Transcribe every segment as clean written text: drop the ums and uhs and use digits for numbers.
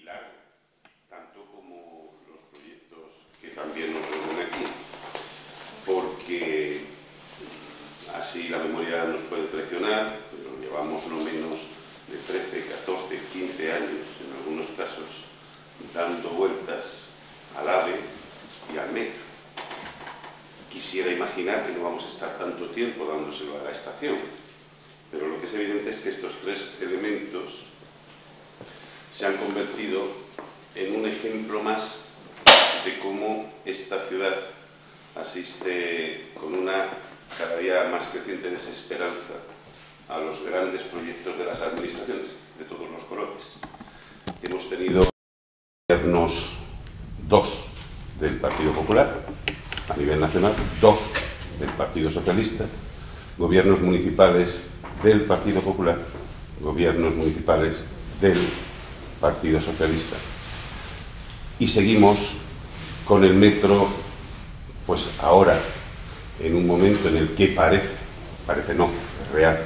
largo, tanto como los proyectos que también nos reúnen aquí, porque así la memoria nos puede traicionar, pero llevamos no menos de 13, 14, 15 años, en algunos casos, dando vueltas al AVE y al metro. Quisiera imaginar que no vamos a estar tanto tiempo dándoselo a la estación, pero lo que es evidente es que estos tres elementos se han convertido en un ejemplo más de cómo esta ciudad asiste con una cada día más creciente desesperanza a los grandes proyectos de las administraciones, de todos los colores. Hemos tenido gobiernos, dos del Partido Popular, a nivel nacional, dos del Partido Socialista, gobiernos municipales del Partido Popular, gobiernos municipales del Partido Socialista. Y seguimos con el metro, pues ahora, en un momento en el que parece no, es real,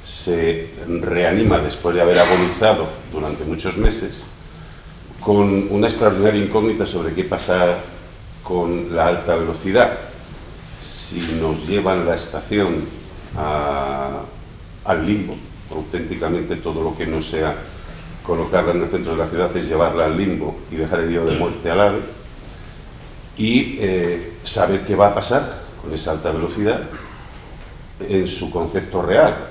se reanima después de haber agonizado durante muchos meses, con una extraordinaria incógnita sobre qué pasa con la alta velocidad. Si nos llevan la estación al limbo, auténticamente todo lo que no sea colocarla en el centro de la ciudad es llevarla al limbo y dejar herido de muerte al AVE, y saber qué va a pasar con esa alta velocidad en su concepto real,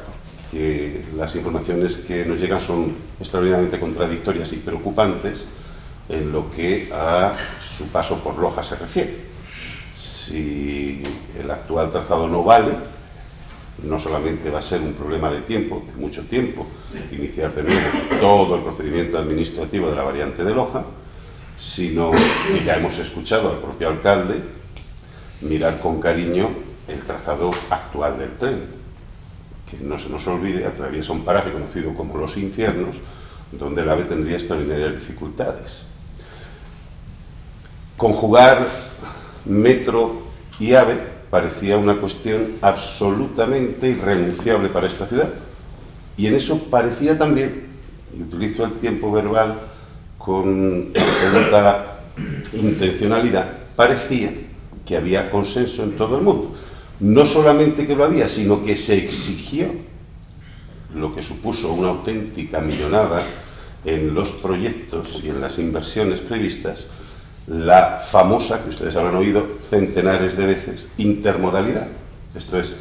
porque las informaciones que nos llegan son extraordinariamente contradictorias y preocupantes en lo que a su paso por Loja se refiere. Si el actual trazado no vale, no solamente va a ser un problema de tiempo, de mucho tiempo, iniciar de nuevo todo el procedimiento administrativo de la variante de Loja, sino que ya hemos escuchado al propio alcalde mirar con cariño el trazado actual del tren, que no se nos olvide, atraviesa un paraje conocido como Los Infiernos, donde el AVE tendría extraordinarias dificultades. Conjugar metro y AVE parecía una cuestión absolutamente irrenunciable para esta ciudad, y en eso parecía también, y utilizo el tiempo verbal con absoluta intencionalidad, parecía que había consenso en todo el mundo. No solamente que lo había, sino que se exigió, lo que supuso una auténtica millonada en los proyectos y en las inversiones previstas, la famosa, que ustedes habrán oído centenares de veces, intermodalidad. Esto es,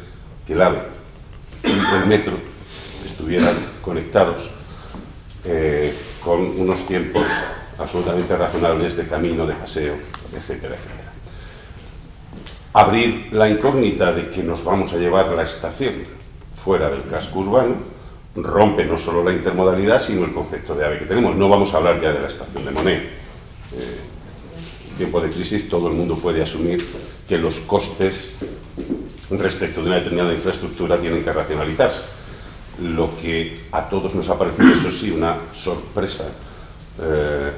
que el AVE y el metro estuvieran conectados con unos tiempos absolutamente razonables de camino, de paseo, etcétera, etcétera. Abrir la incógnita de que nos vamos a llevar la estación fuera del casco urbano rompe no solo la intermodalidad, sino el concepto de AVE que tenemos. No vamos a hablar ya de la estación de Monet. En tiempo de crisis todo el mundo puede asumir que los costes respecto de una determinada infraestructura tienen que racionalizarse. Lo que a todos nos ha parecido, eso sí, una sorpresa,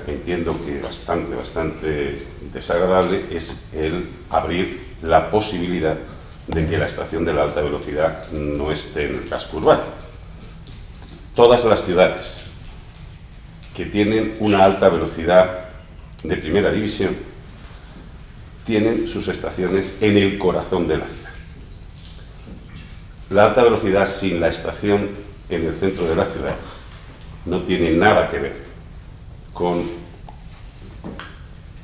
entiendo que bastante desagradable, es el abrir la posibilidad de que la estación de la alta velocidad no esté en el casco urbano. Todas las ciudades que tienen una alta velocidad de primera división tienen sus estaciones en el corazón de la ciudad. La alta velocidad sin la estación en el centro de la ciudad no tiene nada que ver con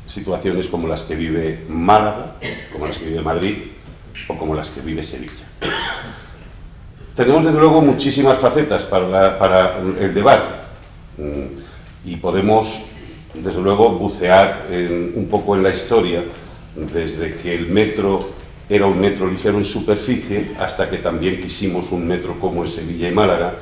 situaciones como las que vive Málaga, como las que vive Madrid o como las que vive Sevilla. Tenemos desde luego muchísimas facetas para el debate y podemos desde luego bucear un poco en la historia, desde que el metro era un metro ligero en superficie hasta que también quisimos un metro como en Sevilla y Málaga,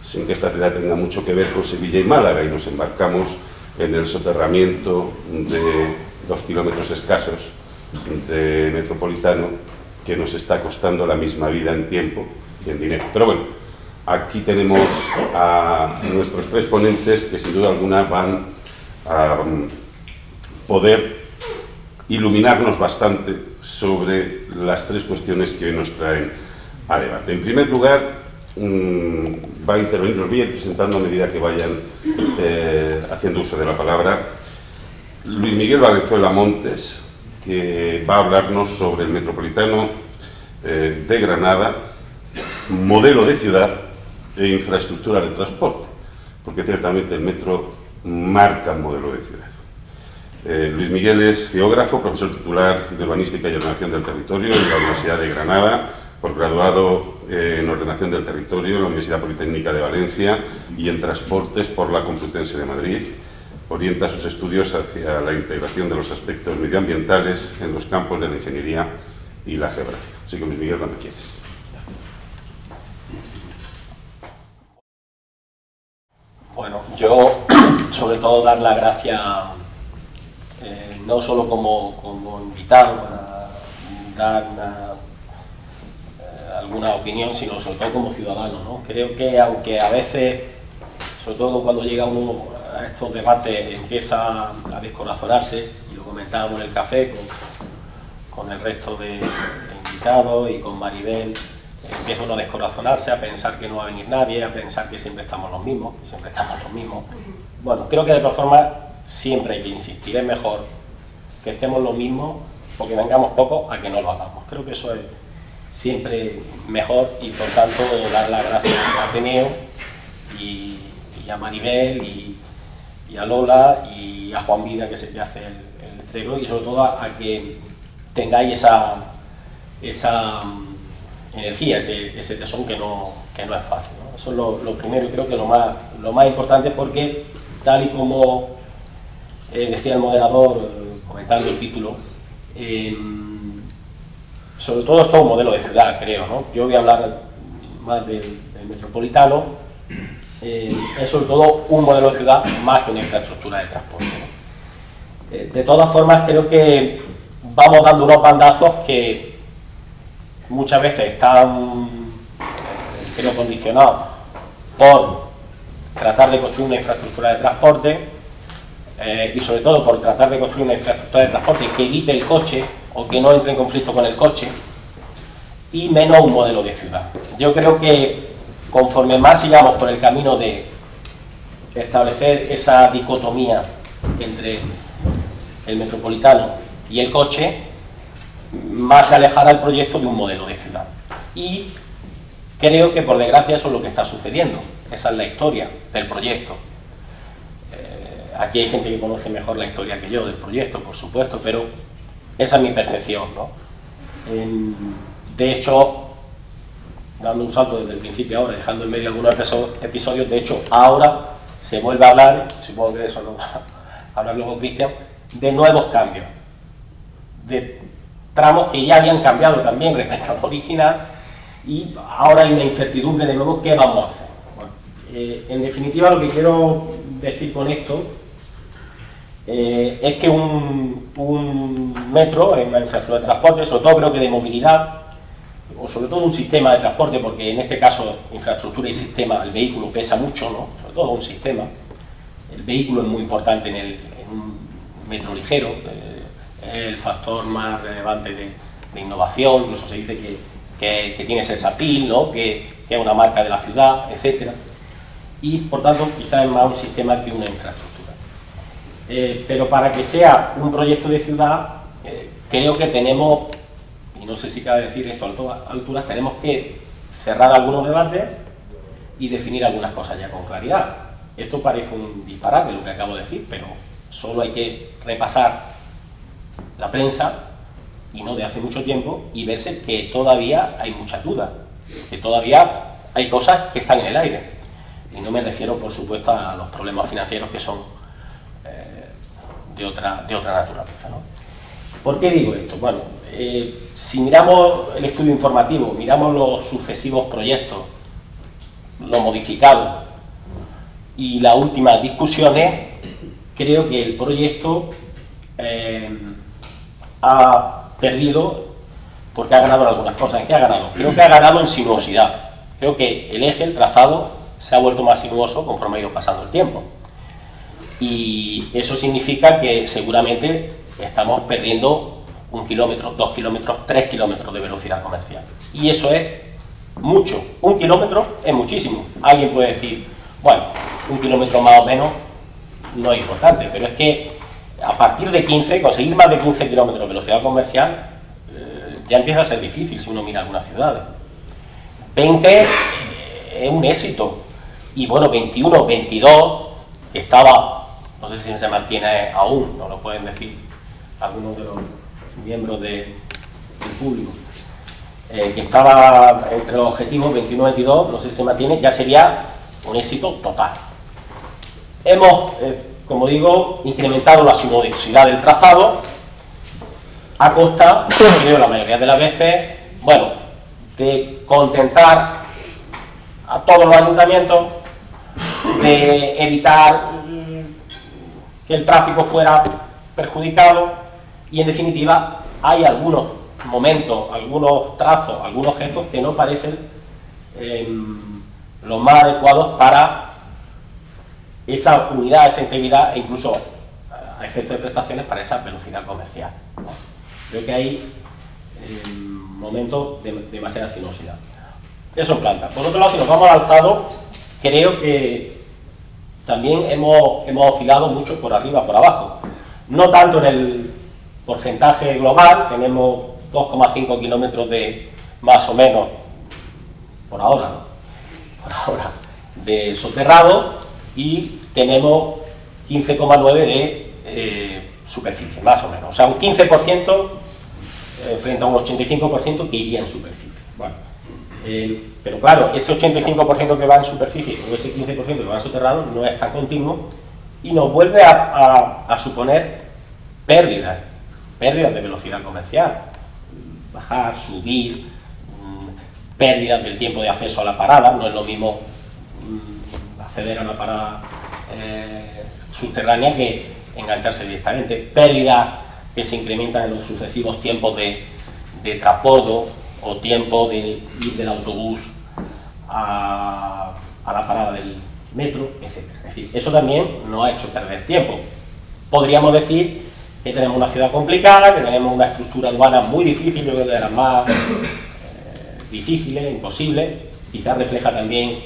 sin que esta ciudad tenga mucho que ver con Sevilla y Málaga, y nos embarcamos en el soterramiento de 2 kilómetros escasos de metropolitano, que nos está costando la misma vida en tiempo y en dinero. Pero bueno, aquí tenemos a nuestros tres ponentes que sin duda alguna van a poder iluminarnos bastante sobre las tres cuestiones que hoy nos traen a debate. En primer lugar, va a intervenir, los voy a ir presentando a medida que vayan haciendo uso de la palabra, Luis Miguel Valenzuela Montes, que va a hablarnos sobre el Metropolitano de Granada, modelo de ciudad e infraestructura de transporte, porque ciertamente el metro marca el modelo de ciudad. Luis Miguel es geógrafo, profesor titular de Urbanística y Ordenación del Territorio en la Universidad de Granada, posgraduado en Ordenación del Territorio en la Universidad Politécnica de Valencia y en Transportes por la Complutense de Madrid. Orienta sus estudios hacia la integración de los aspectos medioambientales en los campos de la ingeniería y la geografía. Así que, Luis Miguel, cuando quieres. Bueno, yo sobre todo dar las gracias no solo como invitado para dar alguna opinión, sino sobre todo como ciudadano, ¿no? Creo que aunque a veces, sobre todo cuando llega uno a estos debates, empieza a descorazonarse, y lo comentábamos en el café con el resto de invitados y con Maribel, empieza uno a descorazonarse, a pensar que no va a venir nadie, a pensar que siempre estamos los mismos, Bueno, creo que de todas formas siempre hay que insistir, es mejor que estemos los mismos o que vengamos pocos a que no lo hagamos. Creo que eso es siempre mejor y por tanto dar las gracias a Ateneo y a Maribel y a Lola y a Juan Vida, que es el que hace el letrero, y sobre todo a que tengáis esa energía, ese tesón que no es fácil, ¿no? Eso es lo primero, y creo que lo más importante, porque tal y como decía el moderador comentando el título, sobre todo es todo un modelo de ciudad, creo, ¿no? Yo voy a hablar más del metropolitano, es sobre todo un modelo de ciudad más que una infraestructura de transporte, ¿no? De todas formas, creo que vamos dando unos bandazos que muchas veces están, creo, condicionados por tratar de construir una infraestructura de transporte, y sobre todo por tratar de construir una infraestructura de transporte que evite el coche o que no entre en conflicto con el coche, y menos un modelo de ciudad. Yo creo que conforme más sigamos por el camino de establecer esa dicotomía entre el metropolitano y el coche, más se alejará el proyecto de un modelo de ciudad. Y creo que por desgracia eso es lo que está sucediendo. Esa es la historia del proyecto. Aquí hay gente que conoce mejor la historia que yo del proyecto, por supuesto, pero esa es mi percepción, ¿no? De hecho, dando un salto desde el principio ahora, dejando en medio algunos episodios, de hecho ahora se vuelve a hablar, supongo que de eso no va a hablar luego Cristian, de nuevos cambios, de tramos que ya habían cambiado también respecto al original, y ahora hay una incertidumbre de nuevo, ¿qué vamos a hacer? Bueno, en definitiva, lo que quiero decir con esto es que un metro es una infraestructura de transporte, sobre todo creo que de movilidad, o sobre todo un sistema de transporte, porque en este caso infraestructura y sistema, el vehículo pesa mucho, ¿no? Sobre todo un sistema. El vehículo es muy importante en un metro ligero, es el factor más relevante de innovación, incluso se dice que tiene Sensapil, ¿no? que es una marca de la ciudad, etc. Y por tanto quizás es más un sistema que una infraestructura. Pero para que sea un proyecto de ciudad, creo que tenemos, y no sé si cabe decir esto a todas alturas, tenemos que cerrar algunos debates y definir algunas cosas ya con claridad. Esto parece un disparate lo que acabo de decir, pero solo hay que repasar la prensa, y no de hace mucho tiempo, y verse que todavía hay muchas dudas, que todavía hay cosas que están en el aire. Y no me refiero, por supuesto, a los problemas financieros que son de otra naturaleza, ¿no? ¿Por qué digo esto? Bueno, si miramos el estudio informativo, miramos los sucesivos proyectos, los modificados y las últimas discusiones, creo que el proyecto ha perdido porque ha ganado en algunas cosas. ¿En qué ha ganado? Creo que ha ganado en sinuosidad. Creo que el eje, el trazado, se ha vuelto más sinuoso conforme ha ido pasando el tiempo. Y eso significa que seguramente estamos perdiendo 1 kilómetro, 2 kilómetros, 3 kilómetros de velocidad comercial. Y eso es mucho. 1 kilómetro es muchísimo. Alguien puede decir, bueno, 1 kilómetro más o menos no es importante, pero es que a partir de 15, conseguir más de 15 kilómetros de velocidad comercial ya empieza a ser difícil si uno mira algunas ciudades. 20 es un éxito, y bueno, 21, 22, estaba, no sé si se mantiene aún, no lo pueden decir algunos de los miembros del público, que estaba entre los objetivos 21-22, no sé si se mantiene, ya sería un éxito total. Hemos, como digo, incrementado la sinuosidad del trazado a costa, creo la mayoría de las veces, bueno, de contentar a todos los ayuntamientos, de evitar que el tráfico fuera perjudicado, y en definitiva hay algunos momentos, algunos trazos, algunos gestos que no parecen los más adecuados para esa unidad, esa integridad, e incluso a efectos de prestaciones para esa velocidad comercial, ¿no? Creo que hay momentos de demasiada sinuosidad. Eso en planta. Por otro lado, si nos vamos al alzado, creo que también hemos oscilado mucho por arriba, por abajo. No tanto en el porcentaje global, tenemos 2,5 kilómetros de, más o menos, por ahora, ¿no? Por ahora, de soterrado, y tenemos 15,9 de superficie, más o menos. O sea, un 15% frente a un 85% que iría en superficie. Bueno, pero claro, ese 85% que va en superficie o ese 15% que va en soterrado no es tan continuo y nos vuelve a suponer pérdidas de velocidad comercial. Bajar, subir, pérdidas del tiempo de acceso a la parada. No es lo mismo acceder a una parada subterránea que engancharse directamente. Pérdidas que se incrementan en los sucesivos tiempos de transbordo o tiempo de ir del autobús a la parada del metro, etc. Es decir, eso también nos ha hecho perder tiempo. Podríamos decir que tenemos una ciudad complicada, que tenemos una estructura urbana muy difícil, yo creo que de las más difíciles, imposibles. Quizás refleja también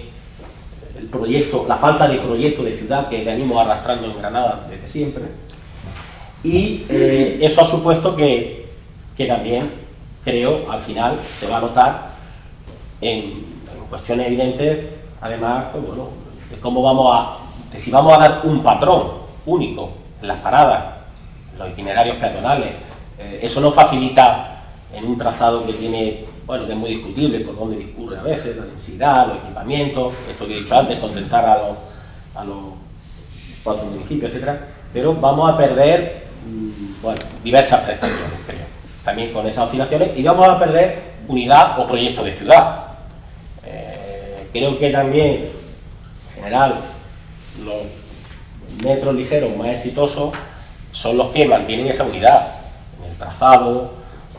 el proyecto, la falta de proyecto de ciudad que venimos arrastrando en Granada desde siempre. Y eso ha supuesto que también, creo, al final se va a notar en cuestiones evidentes, además, pues bueno, de cómo de si vamos a dar un patrón único en las paradas, en los itinerarios peatonales. Eso no facilita en un trazado que tiene, bueno, que es muy discutible por dónde discurre a veces, la densidad, los equipamientos, esto que he dicho antes, contentar a los 4 municipios, etcétera, pero vamos a perder, bueno, diversas prestaciones, creo, también con esas oscilaciones, y vamos a perder unidad o proyecto de ciudad. Creo que también, en general, los metros ligeros más exitosos son los que mantienen esa unidad en el trazado,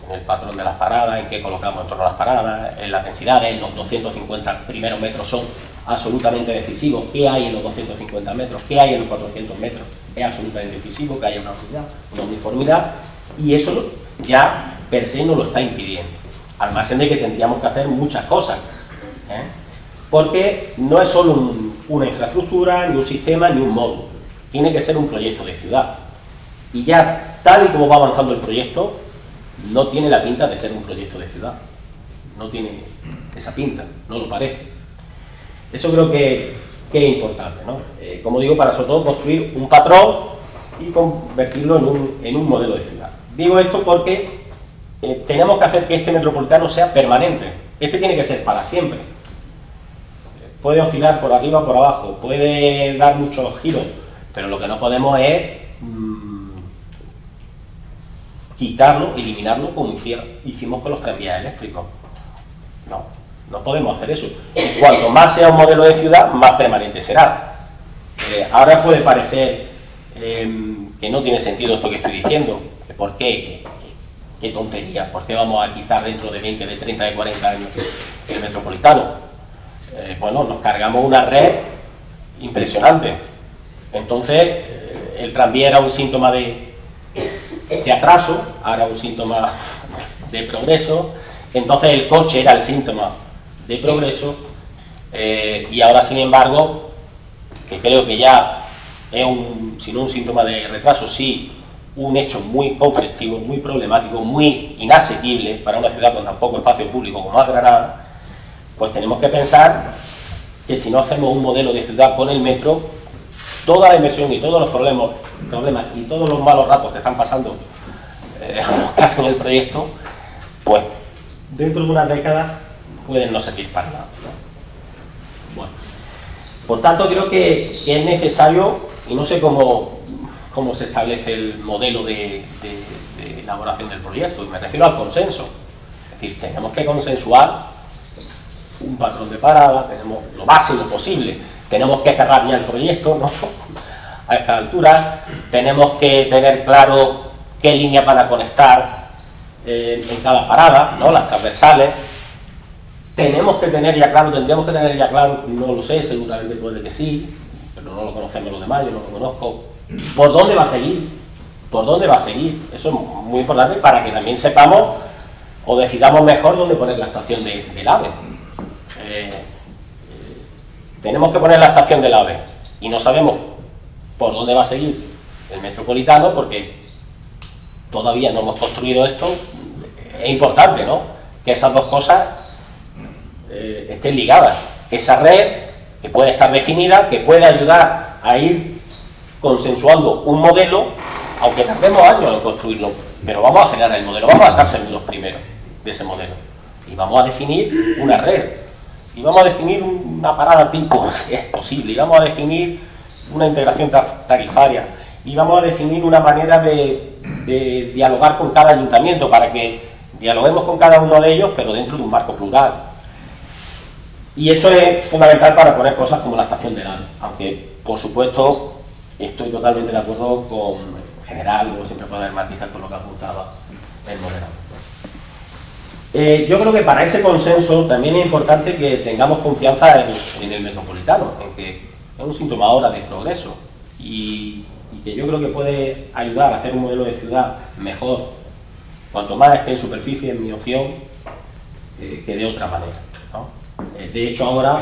en el patrón de las paradas, en qué colocamos en torno a las paradas, en las densidades. Los 250 primeros metros son absolutamente decisivos. ¿Qué hay en los 250 metros? ¿Qué hay en los 400 metros? Es absolutamente decisivo que haya una unidad, una uniformidad, y eso ya per se no lo está impidiendo, al margen de que tendríamos que hacer muchas cosas, porque no es solo una infraestructura, ni un sistema, ni un módulo, tiene que ser un proyecto de ciudad, y ya tal y como va avanzando el proyecto, no tiene la pinta de ser un proyecto de ciudad, no tiene esa pinta, no lo parece. Eso creo que es importante, ¿no? Como digo, para sobre todo construir un patrón y convertirlo en un modelo de ciudad. Digo esto porque tenemos que hacer que este metropolitano sea permanente. Este tiene que ser para siempre. Puede oscilar por arriba o por abajo, puede dar muchos giros, pero lo que no podemos es quitarlo, eliminarlo como hicimos con los tranvías eléctricos. No podemos hacer eso. Y cuanto más sea un modelo de ciudad, más permanente será. Ahora puede parecer que no tiene sentido esto que estoy diciendo. ¿Por qué? ¿Qué tontería? ¿Por qué vamos a quitar dentro de 20, de 30, de 40 años el metropolitano? Bueno, nos cargamos una red impresionante. Entonces, el tranvía era un síntoma de atraso, ahora un síntoma de progreso. Entonces el coche era el síntoma de progreso, y ahora, sin embargo, que creo que ya es si no un síntoma de retraso, sí un hecho muy conflictivo, muy problemático, muy inasequible para una ciudad con tan poco espacio público como es Granada, pues tenemos que pensar que si no hacemos un modelo de ciudad con el metro, toda la inversión y todos los problemas y todos los malos ratos que están pasando los que hacen el proyecto, pues dentro de unas décadas pueden no servir para nada, ¿no? Bueno, por tanto creo que es necesario, y no sé cómo se establece el modelo de elaboración del proyecto, y me refiero al consenso. Es decir, tenemos que consensuar un patrón de parada, tenemos lo máximo posible, tenemos que cerrar ya el proyecto, ¿no? A esta altura, tenemos que tener claro qué líneas van a conectar en cada parada, ¿no? Las transversales. Tendríamos que tener ya claro, no lo sé, seguramente puede que sí, pero no lo conocemos los demás, yo no lo conozco, por dónde va a seguir, eso es muy importante para que también sepamos o decidamos mejor dónde poner la estación del AVE. Tenemos que poner la estación del AVE y no sabemos por dónde va a seguir el metropolitano porque todavía no hemos construido esto. Es importante, ¿no?, que esas dos cosas estén ligadas, que esa red que puede estar definida, que puede ayudar a ir consensuando un modelo, aunque tardemos años en construirlo, pero vamos a generar el modelo, vamos a estar seguros primero de ese modelo y vamos a definir una red y vamos a definir una parada tipo, si es posible, y vamos a definir una integración tarifaria y vamos a definir una manera de dialogar con cada ayuntamiento para que dialoguemos con cada uno de ellos, pero dentro de un marco plural. Y eso es fundamental para poner cosas como la estación del AVE, aunque, por supuesto, estoy totalmente de acuerdo con, en general, luego siempre puede haber matices con lo que apuntaba el moderador. Yo creo que para ese consenso también es importante que tengamos confianza en el metropolitano, en que es un síntoma ahora de progreso y que yo creo que puede ayudar a hacer un modelo de ciudad mejor, cuanto más esté en superficie, en mi opción, que de otra manera, ¿no? De hecho, ahora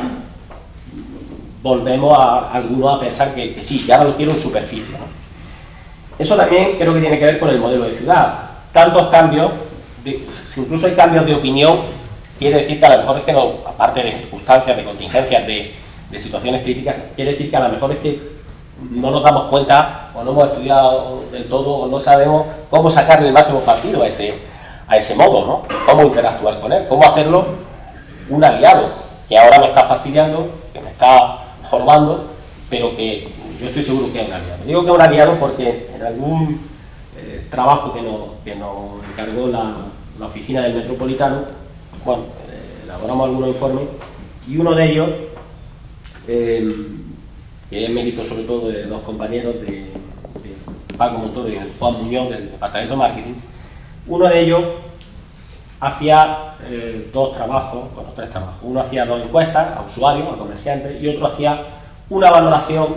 volvemos a algunos a pensar que sí, ya no lo quiero en superficie, ¿no? Eso también creo que tiene que ver con el modelo de ciudad. Tantos cambios, si incluso hay cambios de opinión, quiere decir que a lo mejor es que no, aparte de circunstancias, de contingencias, de situaciones críticas, quiere decir que a lo mejor es que no nos damos cuenta o no hemos estudiado del todo o no sabemos cómo sacarle el máximo partido a ese modo, ¿no? Cómo interactuar con él, cómo hacerlo un aliado, que ahora me está fastidiando, que me está jorobando, pero que yo estoy seguro que es un aliado. Digo que es un aliado porque en algún trabajo que nos encargó la oficina del Metropolitano, bueno, elaboramos algunos informes y uno de ellos, que es mérito sobre todo de dos compañeros, de Paco Montoro y Juan Muñoz del Departamento de Marketing, uno de ellos hacía tres trabajos. Uno hacía dos encuestas a usuarios, a comerciantes, y otro hacía una valoración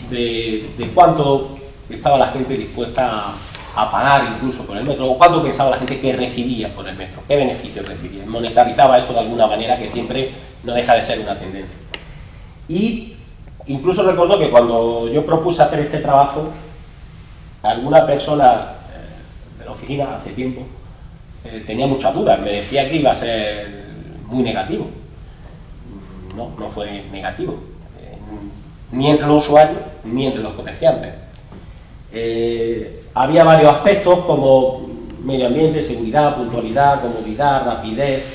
de cuánto estaba la gente dispuesta a pagar incluso por el metro, o cuánto pensaba la gente que recibía por el metro, qué beneficios recibía. Monetarizaba eso de alguna manera, que siempre no deja de ser una tendencia. Y incluso recuerdo que cuando yo propuse hacer este trabajo, alguna persona de la oficina hace tiempo tenía muchas dudas, me decía que iba a ser muy negativo. No fue negativo, ni entre los usuarios ni entre los comerciantes. Había varios aspectos como medio ambiente, seguridad, puntualidad, comodidad, rapidez,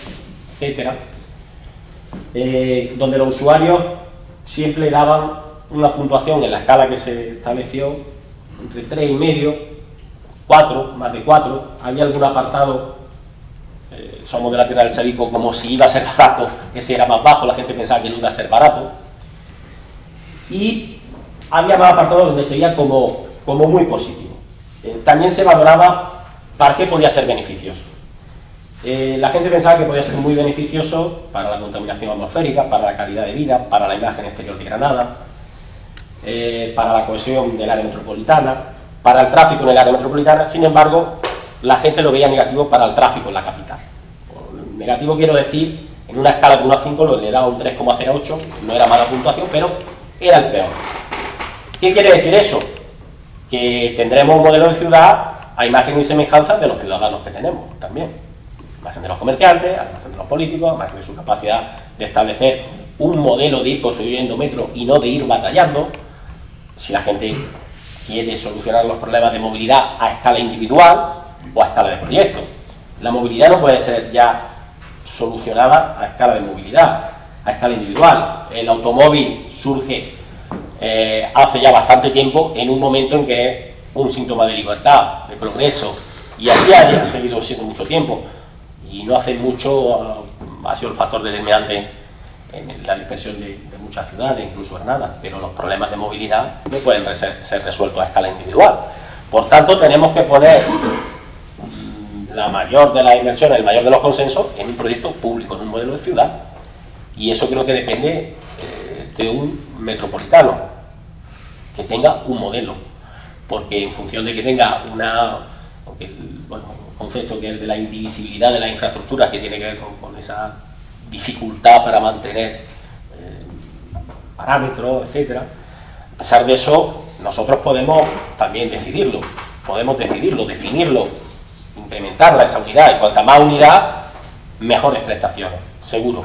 etcétera, donde los usuarios siempre daban una puntuación en la escala que se estableció entre 3,5, 4, más de 4. Había algún apartado, somos de la tierra del Chavico, como si iba a ser barato, ese era más bajo, la gente pensaba que no iba a ser barato. Y había más apartados donde se veía como muy positivo. También se valoraba para qué podía ser beneficioso. La gente pensaba que podía ser muy beneficioso para la contaminación atmosférica, para la calidad de vida, para la imagen exterior de Granada, para la cohesión del área metropolitana, para el tráfico en el área metropolitana. Sin embargo, la gente lo veía negativo para el tráfico en la capital. Negativo quiero decir, en una escala de 1 a 5 le daba un 3,08, no era mala puntuación, pero era el peor. ¿Qué quiere decir eso? Que tendremos un modelo de ciudad a imagen y semejanza de los ciudadanos que tenemos también. A imagen de los comerciantes, a imagen de los políticos, a imagen de su capacidad de establecer un modelo de ir construyendo metros y no de ir batallando. Si la gente quiere solucionar los problemas de movilidad a escala individual o a escala de proyecto. La movilidad no puede ser ya solucionada a escala de movilidad, a escala individual. El automóvil surge hace ya bastante tiempo en un momento en que es un síntoma de libertad, de progreso, y así ha seguido siendo mucho tiempo. Y no hace mucho ha sido el factor determinante en la dispersión de muchas ciudades, incluso Granada, pero los problemas de movilidad no pueden ser resueltos a escala individual. Por tanto, tenemos que poner la mayor de las inversiones, el mayor de los consensos en un proyecto público, en un modelo de ciudad, y eso creo que depende de un metropolitano que tenga un modelo, porque en función de que tenga un concepto que es el de la indivisibilidad de las infraestructuras, que tiene que ver con esa dificultad para mantener parámetros, etcétera. A pesar de eso, nosotros podemos también decidirlo, definirlo, implementarla, esa unidad, y cuanta más unidad, mejores prestaciones, seguro.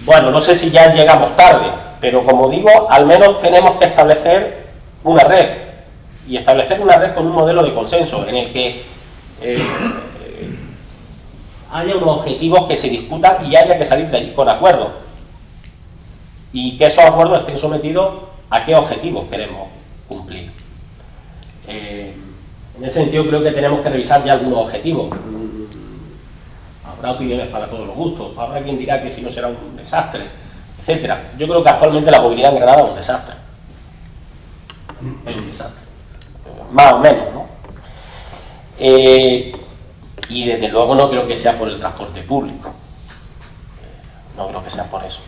Bueno, no sé si ya llegamos tarde, pero como digo, al menos tenemos que establecer una red, y establecer una red con un modelo de consenso, en el que haya unos objetivos que se discutan y haya que salir de allí con acuerdos, y que esos acuerdos estén sometidos a qué objetivos queremos cumplir. En ese sentido creo que tenemos que revisar ya algunos objetivos. Habrá opiniones para todos los gustos, habrá quien dirá que si no será un desastre, etcétera. Yo creo que actualmente la movilidad en Granada es un desastre. Es un desastre. Más o menos, ¿no? Y desde luego no creo que sea por el transporte público. No creo que sea por eso.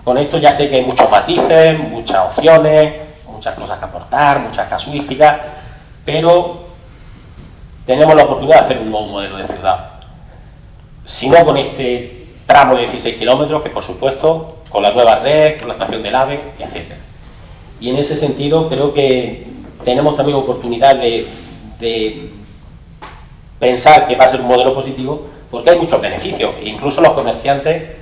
Con esto ya sé que hay muchos matices, muchas opciones, muchas cosas que aportar, muchas casuísticas, pero tenemos la oportunidad de hacer un nuevo modelo de ciudad. Si no con este tramo de 16 kilómetros, que por supuesto, con la nueva red, con la estación del AVE, etc. Y en ese sentido creo que tenemos también oportunidad de pensar que va a ser un modelo positivo, porque hay muchos beneficios, e incluso los comerciantes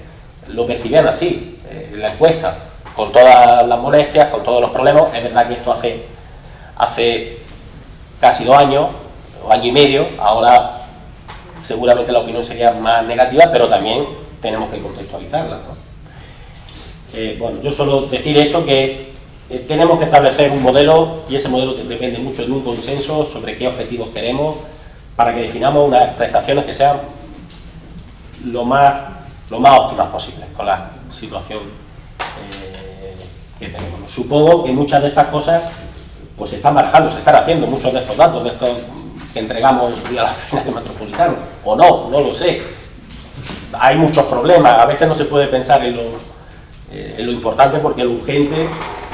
lo percibían así, en la encuesta, con todas las molestias, con todos los problemas. Es verdad que esto hace casi 2 años, o año y medio, ahora seguramente la opinión sería más negativa, pero también tenemos que contextualizarla, ¿no? Bueno, yo solo decir eso, que tenemos que establecer un modelo, y ese modelo depende mucho de un consenso sobre qué objetivos queremos, para que definamos unas prestaciones que sean lo más óptimas posibles con la situación que tenemos. Supongo que muchas de estas cosas pues se están barajando, se están haciendo, muchos de estos datos, de estos que entregamos en su día a la oficina de Metropolitano, o no lo sé. Hay muchos problemas, a veces no se puede pensar en lo importante, porque lo urgente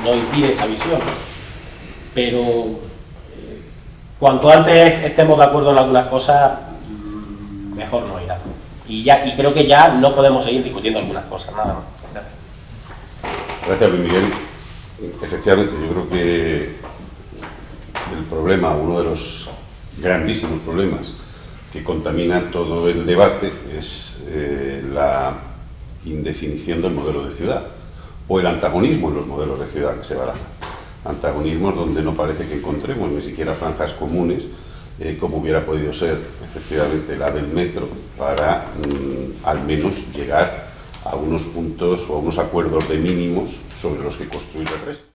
nos impide esa visión, pero cuanto antes estemos de acuerdo en algunas cosas, mejor nos irá. Y creo que ya no podemos seguir discutiendo algunas cosas, nada más. Gracias, Luis Miguel. Efectivamente, yo creo que el problema, uno de los grandísimos problemas que contamina todo el debate, es la indefinición del modelo de ciudad, o el antagonismo en los modelos de ciudad que se barajan. Antagonismos donde no parece que encontremos ni siquiera franjas comunes, como hubiera podido ser efectivamente la del metro, para al menos llegar a unos puntos o a unos acuerdos de mínimos sobre los que construir el resto.